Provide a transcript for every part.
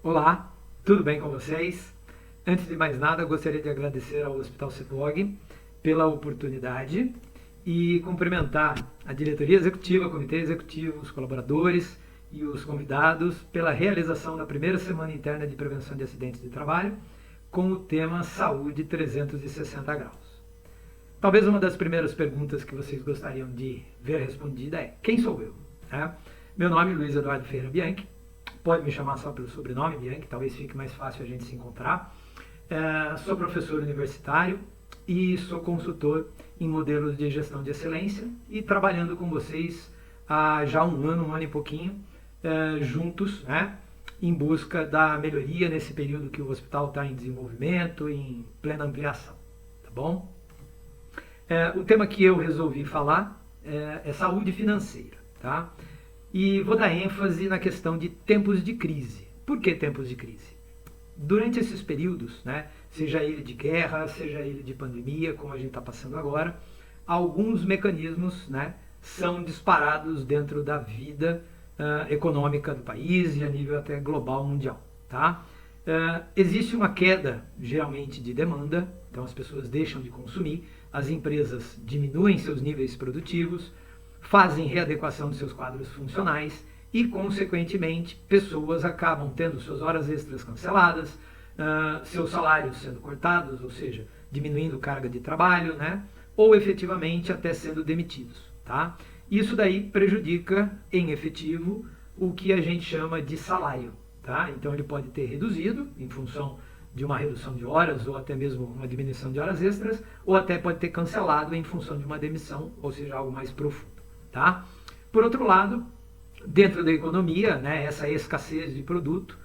Olá, tudo bem com vocês? Antes de mais nada, gostaria de agradecer ao Hospital CEPOG pela oportunidade e cumprimentar a diretoria executiva, o comitê executivo, os colaboradores e os convidados pela realização da primeira semana interna de prevenção de acidentes de trabalho com o tema Saúde 360 graus. Talvez uma das primeiras perguntas que vocês gostariam de ver respondida é: quem sou eu? Meu nome é Luiz Eduardo Ferreira Bianchi. Pode me chamar só pelo sobrenome, Bianchi, talvez fique mais fácil a gente se encontrar. Sou professor universitário e sou consultor em modelos de gestão de excelência e trabalhando com vocês há já um ano e pouquinho, juntos, em busca da melhoria nesse período que o hospital está em desenvolvimento, em plena ampliação, tá bom? O tema que eu resolvi falar é saúde financeira, tá? E vou dar ênfase na questão de tempos de crise. Por que tempos de crise? Durante esses períodos, seja ele de guerra, seja ele de pandemia, como a gente está passando agora, alguns mecanismos são disparados dentro da vida econômica do país e a nível até global, mundial. Tá? Existe uma queda, geralmente, de demanda, então as pessoas deixam de consumir, as empresas diminuem seus níveis produtivos, fazem readequação de seus quadros funcionais e, consequentemente, pessoas acabam tendo suas horas extras canceladas, seus salários sendo cortados, ou seja, diminuindo carga de trabalho, ou efetivamente até sendo demitidos. Tá? Isso daí prejudica, em efetivo, o que a gente chama de salário. Tá? Então ele pode ter reduzido em função de uma redução de horas ou até mesmo uma diminuição de horas extras, ou até pode ter cancelado em função de uma demissão, ou seja, algo mais profundo. Tá? Por outro lado, dentro da economia, essa escassez de produto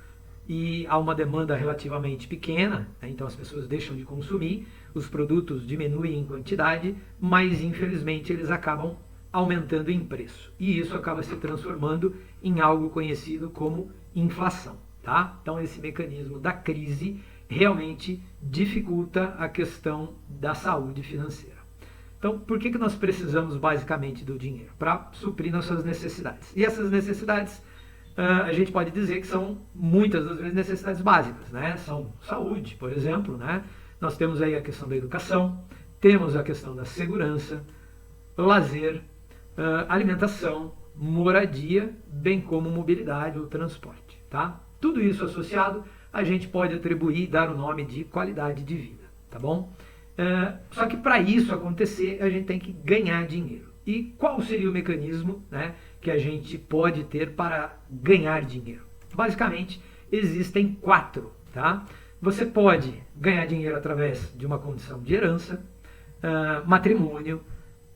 e há uma demanda relativamente pequena, então as pessoas deixam de consumir, os produtos diminuem em quantidade, mas infelizmente eles acabam aumentando em preço. E isso acaba se transformando em algo conhecido como inflação. Tá? Então esse mecanismo da crise realmente dificulta a questão da saúde financeira. Então, por que nós precisamos basicamente do dinheiro? Para suprir nossas necessidades. E essas necessidades, a gente pode dizer que são muitas das vezes necessidades básicas. São saúde, por exemplo. Nós temos aí a questão da educação, temos a questão da segurança, lazer, alimentação, moradia, bem como mobilidade ou transporte. Tá? Tudo isso associado, a gente pode atribuir e dar o nome de qualidade de vida. Tá bom? Só que para isso acontecer, a gente tem que ganhar dinheiro. E qual seria o mecanismo que a gente pode ter para ganhar dinheiro? Basicamente, existem 4. Tá? Você pode ganhar dinheiro através de uma condição de herança, matrimônio,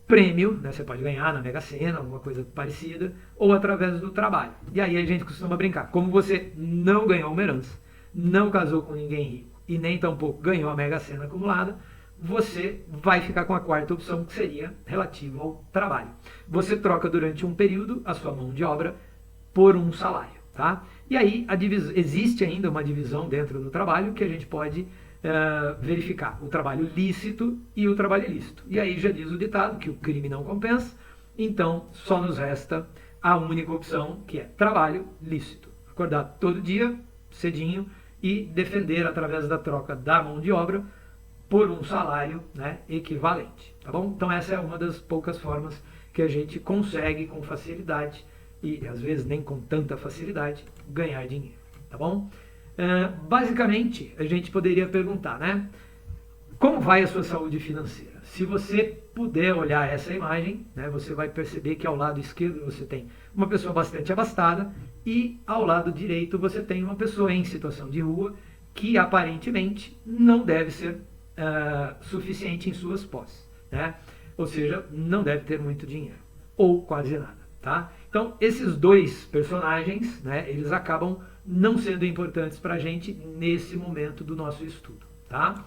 prêmio, você pode ganhar na Mega Sena, alguma coisa parecida, ou através do trabalho. E aí a gente costuma brincar. Como você não ganhou uma herança, não casou com ninguém rico e nem tampouco ganhou a Mega Sena acumulada, você vai ficar com a 4ª opção, que seria relativa ao trabalho. Você troca durante um período a sua mão de obra por um salário. Tá? E aí existe ainda uma divisão dentro do trabalho que a gente pode verificar o trabalho lícito e o trabalho ilícito. E aí já diz o ditado que o crime não compensa, então só nos resta a única opção, que é trabalho lícito. Acordar todo dia, cedinho, e defender através da troca da mão de obra por um salário equivalente. Tá bom? Então essa é uma das poucas formas que a gente consegue com facilidade, e às vezes nem com tanta facilidade, ganhar dinheiro. Tá bom? Basicamente, a gente poderia perguntar, como vai a sua saúde financeira? Se você puder olhar essa imagem, você vai perceber que ao lado esquerdo você tem uma pessoa bastante abastada e ao lado direito você tem uma pessoa em situação de rua que aparentemente não deve ser suficiente em suas posses, ou seja, não deve ter muito dinheiro, ou quase nada. Tá? Então, esses dois personagens, eles acabam não sendo importantes para a gente nesse momento do nosso estudo. Tá?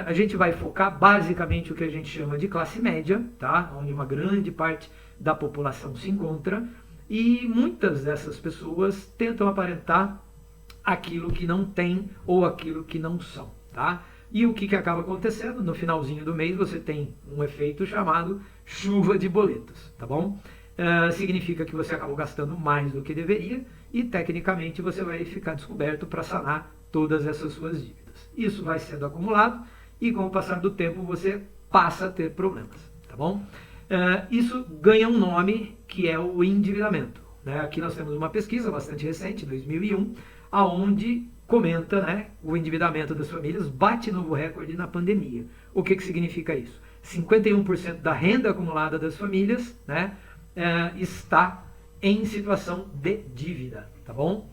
A gente vai focar basicamente o que a gente chama de classe média, tá? Onde uma grande parte da população se encontra, e muitas dessas pessoas tentam aparentar aquilo que não tem ou aquilo que não são. Tá? E o que acaba acontecendo? No finalzinho do mês você tem um efeito chamado chuva de boletos. Tá bom? significa que você acabou gastando mais do que deveria e, tecnicamente, você vai ficar descoberto para sanar todas essas suas dívidas. Isso vai sendo acumulado e, com o passar do tempo, você passa a ter problemas, tá bom? Isso ganha um nome que é o endividamento, né? Aqui nós temos uma pesquisa bastante recente, 2001, aonde comenta, né, o endividamento das famílias bate novo recorde na pandemia. O que significa isso? 51% da renda acumulada das famílias, né, está em situação de dívida, tá bom?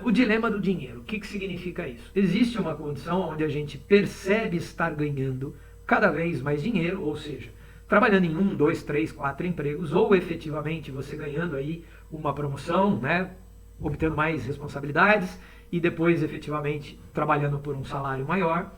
O dilema do dinheiro, o que significa isso? Existe uma condição onde a gente percebe estar ganhando cada vez mais dinheiro, ou seja, trabalhando em 1, 2, 3, 4 empregos, ou efetivamente você ganhando aí uma promoção, né, obtendo mais responsabilidades e depois efetivamente trabalhando por um salário maior.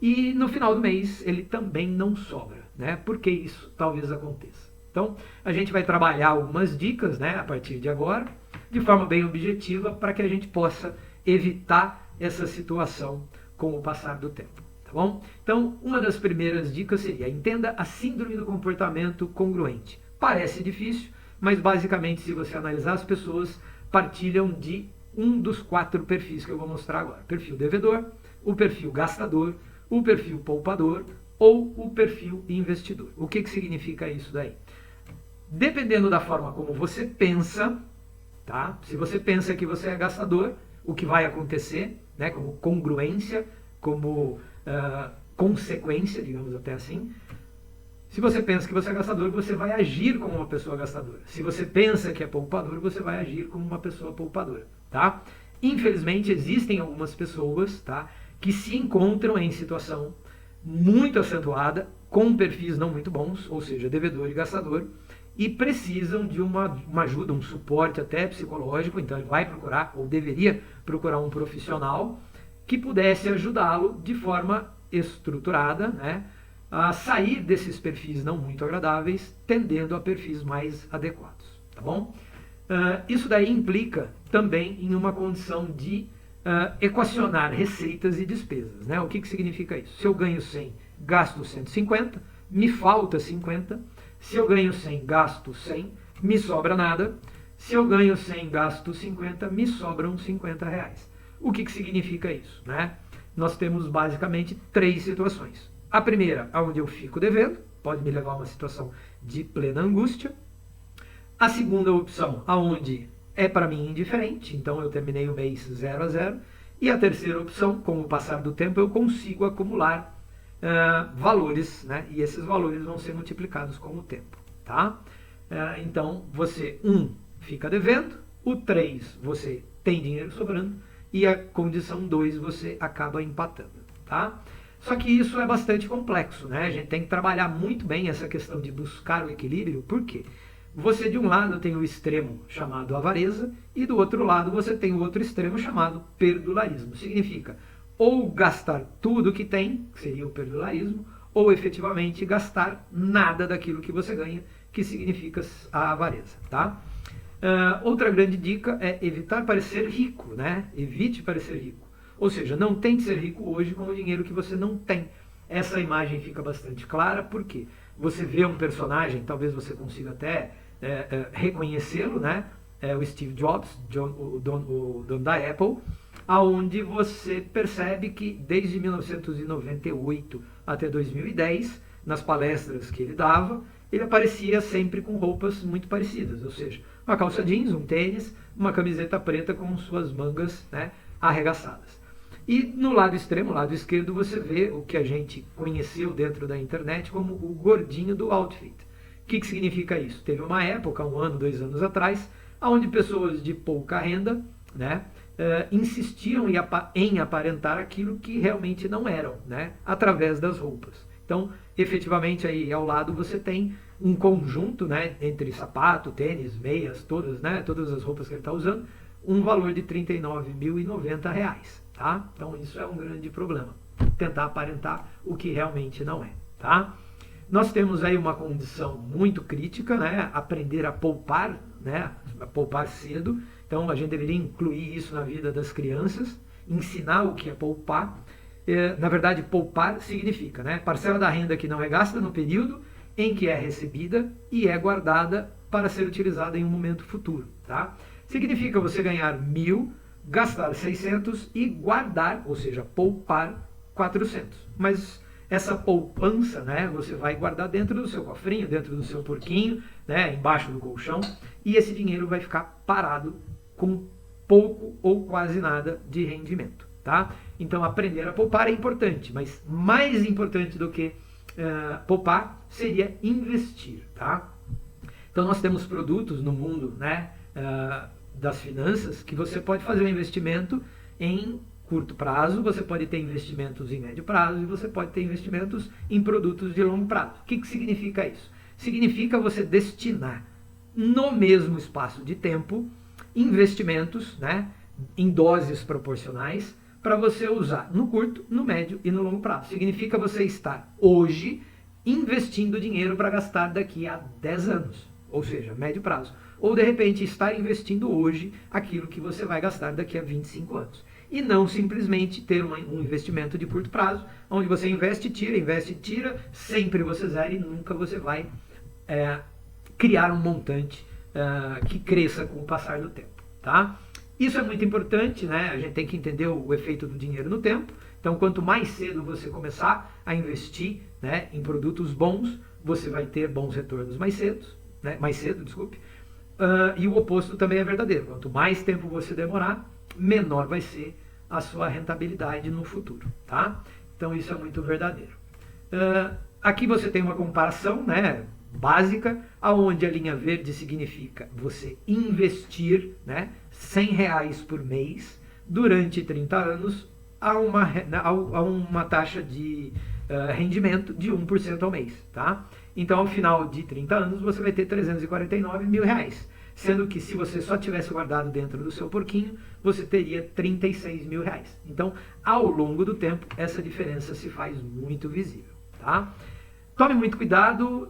E no final do mês ele também não sobra, né? Por que isso talvez aconteça? Então a gente vai trabalhar algumas dicas, né, a partir de agora, de forma bem objetiva, para que a gente possa evitar essa situação com o passar do tempo, tá bom? Então uma das primeiras dicas seria: entenda a síndrome do comportamento congruente. Parece difícil, mas basicamente, se você analisar, as pessoas partilham de um dos 4 perfis que eu vou mostrar agora: perfil devedor, o perfil gastador, o perfil poupador ou o perfil investidor. O que significa isso daí? Dependendo da forma como você pensa, tá? Se você pensa que você é gastador, o que vai acontecer, né, como congruência, como consequência, digamos até assim. Se você pensa que você é gastador, você vai agir como uma pessoa gastadora. Se você pensa que é poupador, você vai agir como uma pessoa poupadora, tá? Infelizmente, existem algumas pessoas, tá, que se encontram em situação muito acentuada, com perfis não muito bons, ou seja, devedor e gastador, e precisam de uma ajuda, um suporte até psicológico. Então ele vai procurar, ou deveria procurar, um profissional que pudesse ajudá-lo de forma estruturada, né, a sair desses perfis não muito agradáveis, tendendo a perfis mais adequados, tá bom? Isso daí implica também em uma condição de equacionar receitas e despesas, né? O que significa isso? Se eu ganho 100, gasto 150, me falta 50. Se eu ganho 100, gasto 100, me sobra nada. Se eu ganho 100, gasto 50, me sobram 50 reais. O que significa isso, né? Nós temos basicamente 3 situações. A primeira, onde eu fico devendo, pode me levar a uma situação de plena angústia. A segunda opção, aonde é para mim indiferente, então eu terminei o mês 0 a 0. E a terceira opção, com o passar do tempo, eu consigo acumular valores, né? E esses valores vão ser multiplicados com o tempo, tá? Então você, 1, fica devendo, o 3, você tem dinheiro sobrando, e a condição 2, você acaba empatando, tá? Só que isso é bastante complexo, né? A gente tem que trabalhar muito bem essa questão de buscar o equilíbrio. Por quê? Você, de um lado, tem o extremo chamado avareza, e do outro lado você tem o outro extremo chamado perdularismo. Significa ou gastar tudo que tem, que seria o perdularismo, ou efetivamente gastar nada daquilo que você ganha, que significa a avareza, tá? Outra grande dica é evitar parecer rico, né? Evite parecer rico. Ou seja, não tente ser rico hoje com o dinheiro que você não tem. Essa imagem fica bastante clara, porque você vê um personagem, talvez você consiga até reconhecê-lo, né? O Steve Jobs, o dono da Apple, aonde você percebe que desde 1998 até 2010, nas palestras que ele dava, ele aparecia sempre com roupas muito parecidas, ou seja, uma calça jeans, um tênis, uma camiseta preta com suas mangas, né, arregaçadas. E no lado extremo, lado esquerdo, você vê o que a gente conheceu dentro da internet como o gordinho do outfit. O que significa isso? Teve uma época, 1 ano, 2 anos atrás, onde pessoas de pouca renda, né, insistiam em aparentar aquilo que realmente não eram, né, através das roupas. Então, efetivamente, aí ao lado você tem um conjunto, né, entre sapato, tênis, meias, todas as roupas que ele está usando, um valor de R$ 39.090, tá? Então isso é um grande problema, tentar aparentar o que realmente não é, tá? Nós temos aí uma condição muito crítica, né, aprender a poupar, né, a poupar cedo. Então a gente deveria incluir isso na vida das crianças, ensinar o que é poupar. Na verdade, poupar significa, né, parcela da renda que não é gasta no período em que é recebida e é guardada para ser utilizada em um momento futuro, tá? Significa você ganhar 1.000, gastar 600 e guardar, ou seja, poupar 400. Mas essa poupança, né, você vai guardar dentro do seu cofrinho, dentro do seu porquinho, né, embaixo do colchão, e esse dinheiro vai ficar parado com pouco ou quase nada de rendimento, tá? Então aprender a poupar é importante, mas mais importante do que poupar seria investir, tá? Então nós temos produtos no mundo, né, das finanças que você pode fazer um investimento em curto prazo, você pode ter investimentos em médio prazo e você pode ter investimentos em produtos de longo prazo. O que significa isso? Significa você destinar no mesmo espaço de tempo investimentos, né, em doses proporcionais para você usar no curto, no médio e no longo prazo. Significa você estar hoje investindo dinheiro para gastar daqui a 10 anos, ou seja, médio prazo. Ou de repente estar investindo hoje aquilo que você vai gastar daqui a 25 anos. E não simplesmente ter um investimento de curto prazo, onde você investe e tira, sempre você zera e nunca você vai criar um montante que cresça com o passar do tempo, tá? Isso é muito importante, né? A gente tem que entender o efeito do dinheiro no tempo. Então, quanto mais cedo você começar a investir, né, em produtos bons, você vai ter bons retornos mais cedo, né? E o oposto também é verdadeiro. Quanto mais tempo você demorar, menor vai ser a sua rentabilidade no futuro, tá? Então, isso é muito verdadeiro. Aqui você tem uma comparação, né, básica, aonde a linha verde significa você investir, né, R$100 por mês durante 30 anos a uma taxa de rendimento de 1% ao mês, tá? Então, ao final de 30 anos, você vai ter R$349 mil, sendo que se você só tivesse guardado dentro do seu porquinho, você teria R$36 mil. Então, ao longo do tempo, essa diferença se faz muito visível, tá? Tome muito cuidado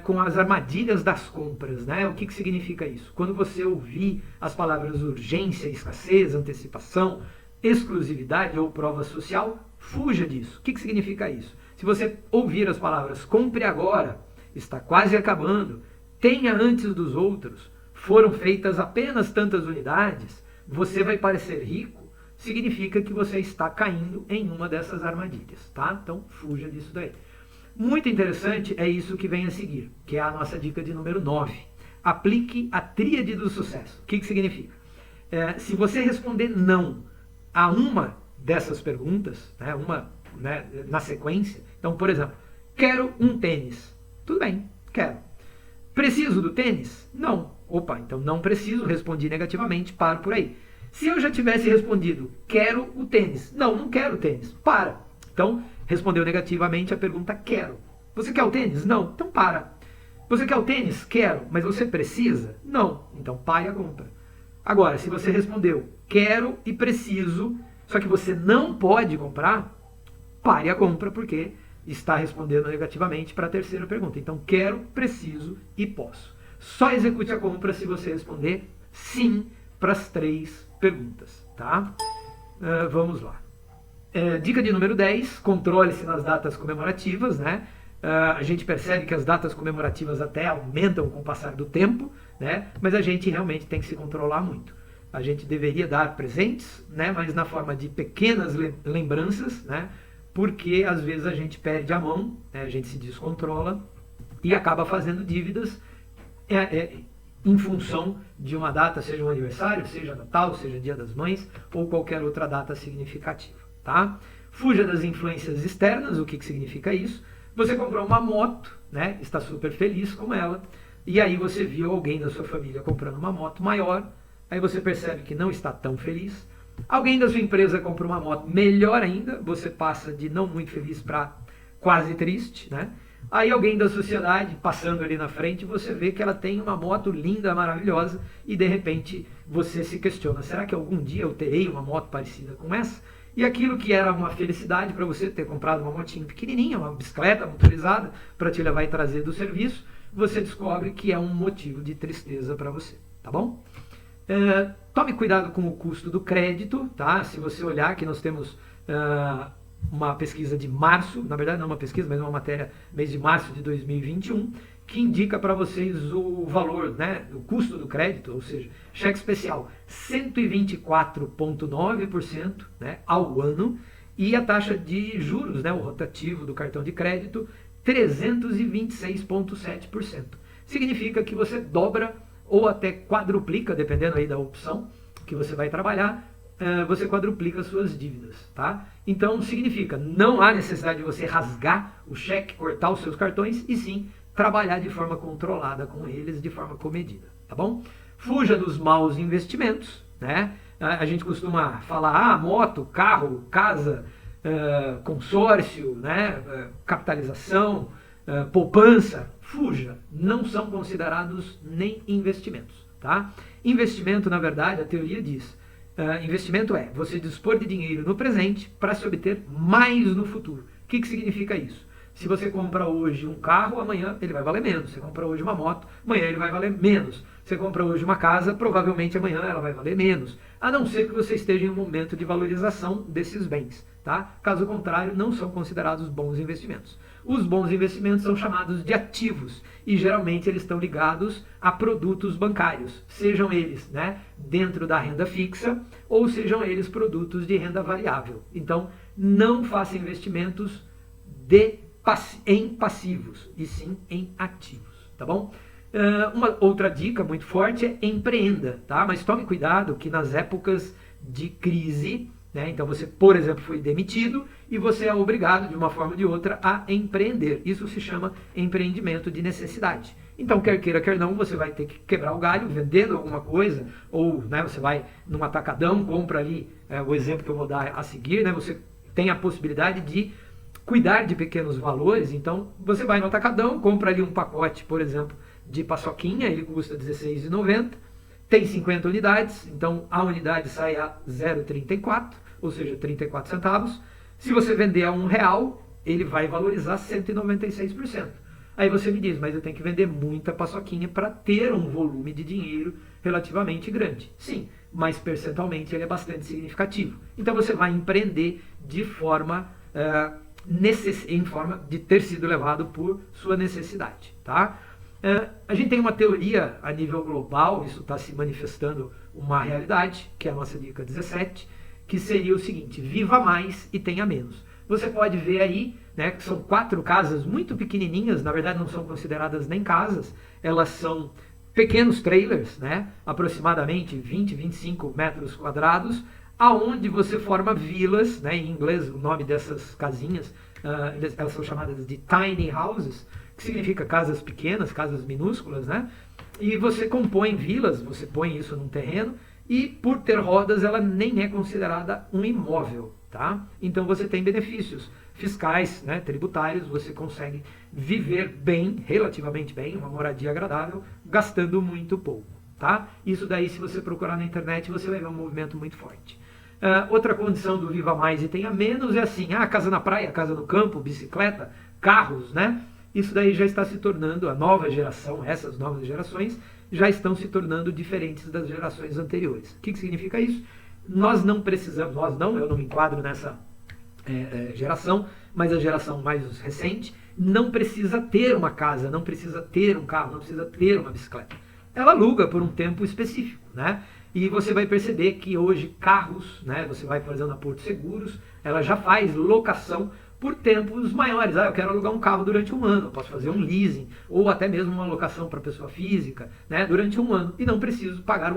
com as armadilhas das compras, né? O que significa isso? Quando você ouvir as palavras urgência, escassez, antecipação, exclusividade ou prova social, fuja disso. O que significa isso? Se você ouvir as palavras compre agora, está quase acabando, tenha antes dos outros, foram feitas apenas tantas unidades, você vai parecer rico, significa que você está caindo em uma dessas armadilhas, tá? Então fuja disso daí. Muito interessante é isso que vem a seguir, que é a nossa dica de número 9. Aplique a tríade do sucesso. O que significa? Se você responder não a uma dessas perguntas, né, na sequência, então, por exemplo, quero um tênis. Tudo bem, quero. Preciso do tênis? Não. Opa, então não preciso, respondi negativamente, paro por aí. Se eu já tivesse respondido, quero o tênis. Não, não quero o tênis. Para. Então, respondeu negativamente a pergunta quero. Você quer o tênis? Não. Então para. Você quer o tênis? Quero. Mas você precisa? Não. Então pare a compra. Agora, se você respondeu quero e preciso, só que você não pode comprar, pare a compra porque está respondendo negativamente para a terceira pergunta. Então quero, preciso e posso. Só execute a compra se você responder sim para as 3 perguntas, tá? Vamos lá. Dica de número 10, controle-se nas datas comemorativas, né? A gente percebe que as datas comemorativas até aumentam com o passar do tempo, né? Mas a gente realmente tem que se controlar muito. A gente deveria dar presentes, né? Mas na forma de pequenas lembranças, né? Porque às vezes a gente perde a mão, né? A gente se descontrola e acaba fazendo dívidas em função de uma data, seja um aniversário, seja Natal, seja Dia das Mães ou qualquer outra data significativa, tá? Fuja das influências externas. O que significa isso? Você comprou uma moto, né? Está super feliz com ela, e aí você viu alguém da sua família comprando uma moto maior, aí você percebe que não está tão feliz. Alguém da sua empresa comprou uma moto melhor ainda, você passa de não muito feliz para quase triste, né? Aí alguém da sociedade, passando ali na frente, você vê que ela tem uma moto linda, maravilhosa, e de repente você se questiona, será que algum dia eu terei uma moto parecida com essa? E aquilo que era uma felicidade para você ter comprado uma motinha pequenininha, uma bicicleta motorizada, para te levar e trazer do serviço, você descobre que é um motivo de tristeza para você, tá bom? Tome cuidado com o custo do crédito, tá? Se você olhar que nós temos uma pesquisa de março, na verdade não uma pesquisa, mas uma matéria, mês de março de 2021, que indica para vocês o valor, né, o custo do crédito, ou seja, cheque especial 124,9%, né, ao ano, e a taxa de juros, né, o rotativo do cartão de crédito 326,7%. Significa que você dobra ou até quadruplica, dependendo aí da opção que você vai trabalhar, você quadruplica suas dívidas, tá? Então significa, não há necessidade de você rasgar o cheque, cortar os seus cartões, e sim trabalhar de forma controlada com eles, de forma comedida, tá bom? Fuja dos maus investimentos, né? A gente costuma falar, moto, carro, casa, consórcio, né? Capitalização, poupança. Fuja, não são considerados nem investimentos, tá? Investimento, na verdade, a teoria diz, investimento é você dispor de dinheiro no presente para se obter mais no futuro. O que significa isso? Se você compra hoje um carro, amanhã ele vai valer menos. Você compra hoje uma moto, amanhã ele vai valer menos. Você compra hoje uma casa, provavelmente amanhã ela vai valer menos. A não ser que você esteja em um momento de valorização desses bens, tá? Caso contrário, não são considerados bons investimentos. Os bons investimentos são chamados de ativos e geralmente eles estão ligados a produtos bancários, sejam eles, né, dentro da renda fixa ou sejam eles produtos de renda variável. Então, não faça investimentos em passivos e sim em ativos, tá bom? Uma outra dica muito forte é empreenda, tá? Mas tome cuidado que nas épocas de crise, né, então você, por exemplo, foi demitido e você é obrigado, de uma forma ou de outra, a empreender. Isso se chama empreendimento de necessidade. Então, quer queira, quer não, você vai ter que quebrar o galho vendendo alguma coisa, ou, né, você vai num atacadão, compra ali, o exemplo que eu vou dar a seguir, né, você tem a possibilidade de cuidar de pequenos valores. Então você vai no atacadão, compra ali um pacote, por exemplo, de paçoquinha, ele custa R$16,90, tem 50 unidades, então a unidade sai a 0,34, ou seja, 34 centavos. Se você vender a R$1, ele vai valorizar 196%. Aí você me diz, mas eu tenho que vender muita paçoquinha para ter um volume de dinheiro relativamente grande. Sim, mas percentualmente ele é bastante significativo. Então você vai empreender de forma em forma de ter sido levado por sua necessidade, tá? A gente tem uma teoria a nível global, isso está se manifestando uma realidade, que é a nossa dica 17, que seria o seguinte: viva mais e tenha menos. Você pode ver aí, né, que são 4 casas muito pequenininhas, na verdade não são consideradas nem casas, elas são pequenos trailers, né, aproximadamente 20, 25 metros quadrados, aonde você forma vilas, né, em inglês o nome dessas casinhas, elas são chamadas de tiny houses, que significa casas pequenas, casas minúsculas, né? E você compõe vilas, você põe isso num terreno, e por ter rodas ela nem é considerada um imóvel, tá? Então você tem benefícios fiscais, né, tributários, você consegue viver bem, relativamente bem, uma moradia agradável, gastando muito pouco, tá? Isso daí, se você procurar na internet, você vai ver um movimento muito forte. Outra condição do Viva Mais e Tenha Menos é assim, casa na praia, casa no campo, bicicleta, carros, né? Isso daí já está se tornando, a nova geração, essas novas gerações, já estão se tornando diferentes das gerações anteriores. O que significa isso? Nós não precisamos, eu não me enquadro nessa geração, mas a geração mais recente não precisa ter uma casa, não precisa ter um carro, não precisa ter uma bicicleta. Ela aluga por um tempo específico, né? E você vai perceber que hoje carros, né, você vai, por exemplo, na Porto Seguros, ela já faz locação por tempos maiores. Eu quero alugar um carro durante um ano, eu posso fazer um leasing, ou até mesmo uma locação para pessoa física, né, durante um ano, e não preciso pagar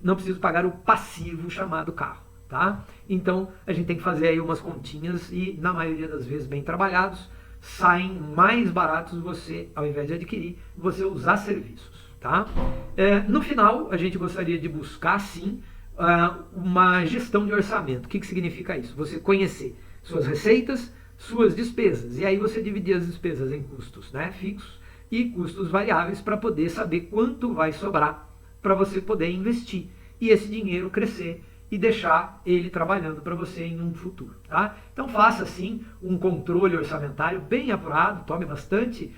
não preciso pagar o passivo chamado carro, tá? Então, a gente tem que fazer aí umas continhas e, na maioria das vezes, bem trabalhados, saem mais baratos você, ao invés de adquirir, você usar serviços. Tá? No final, a gente gostaria de buscar, sim, uma gestão de orçamento. O que significa isso? Você conhecer suas receitas, suas despesas, e aí você dividir as despesas em custos, né, fixos e custos variáveis para poder saber quanto vai sobrar para você poder investir e esse dinheiro crescer e deixar ele trabalhando para você em um futuro. Tá? Então faça, sim, um controle orçamentário bem apurado, tome bastante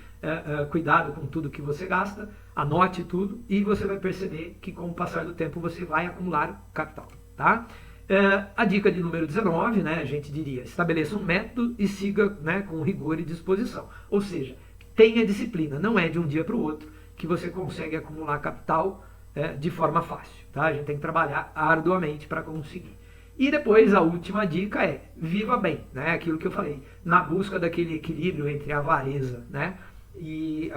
cuidado com tudo que você gasta, anote tudo e você vai perceber que com o passar do tempo você vai acumular capital. Tá? A dica de número 19, né, a gente diria, estabeleça um método e siga, né, com rigor e disposição. Ou seja, tenha disciplina. Não é de um dia para o outro que você consegue acumular capital de forma fácil. Tá? A gente tem que trabalhar arduamente para conseguir. E depois a última dica é viva bem, né? Aquilo que eu falei, na busca daquele equilíbrio entre a avareza, né? E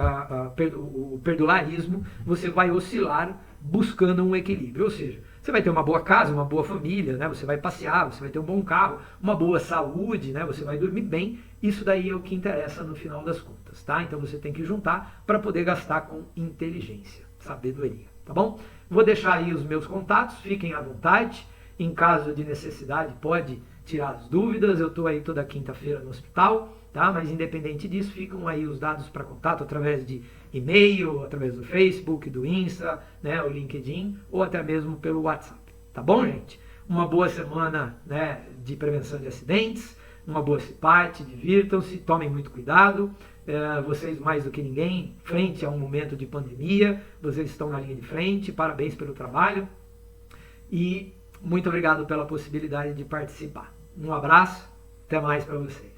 o perdularismo, você vai oscilar buscando um equilíbrio. Ou seja, você vai ter uma boa casa, uma boa família, né? Você vai passear, você vai ter um bom carro, uma boa saúde, né? Você vai dormir bem. Isso daí é o que interessa no final das contas, tá? Então você tem que juntar para poder gastar com inteligência, sabedoria, tá bom? Vou deixar aí os meus contatos, fiquem à vontade. Em caso de necessidade, pode tirar as dúvidas. Eu estou aí toda quinta-feira no hospital, tá? Mas independente disso, ficam aí os dados para contato através de e-mail, através do Facebook, do Insta, né, o LinkedIn, ou até mesmo pelo WhatsApp. Tá bom, gente? Uma boa semana, né, de prevenção de acidentes, uma boa parte, divirtam-se, tomem muito cuidado. Vocês, mais do que ninguém, frente a um momento de pandemia, vocês estão na linha de frente, parabéns pelo trabalho e muito obrigado pela possibilidade de participar. Um abraço, até mais para vocês.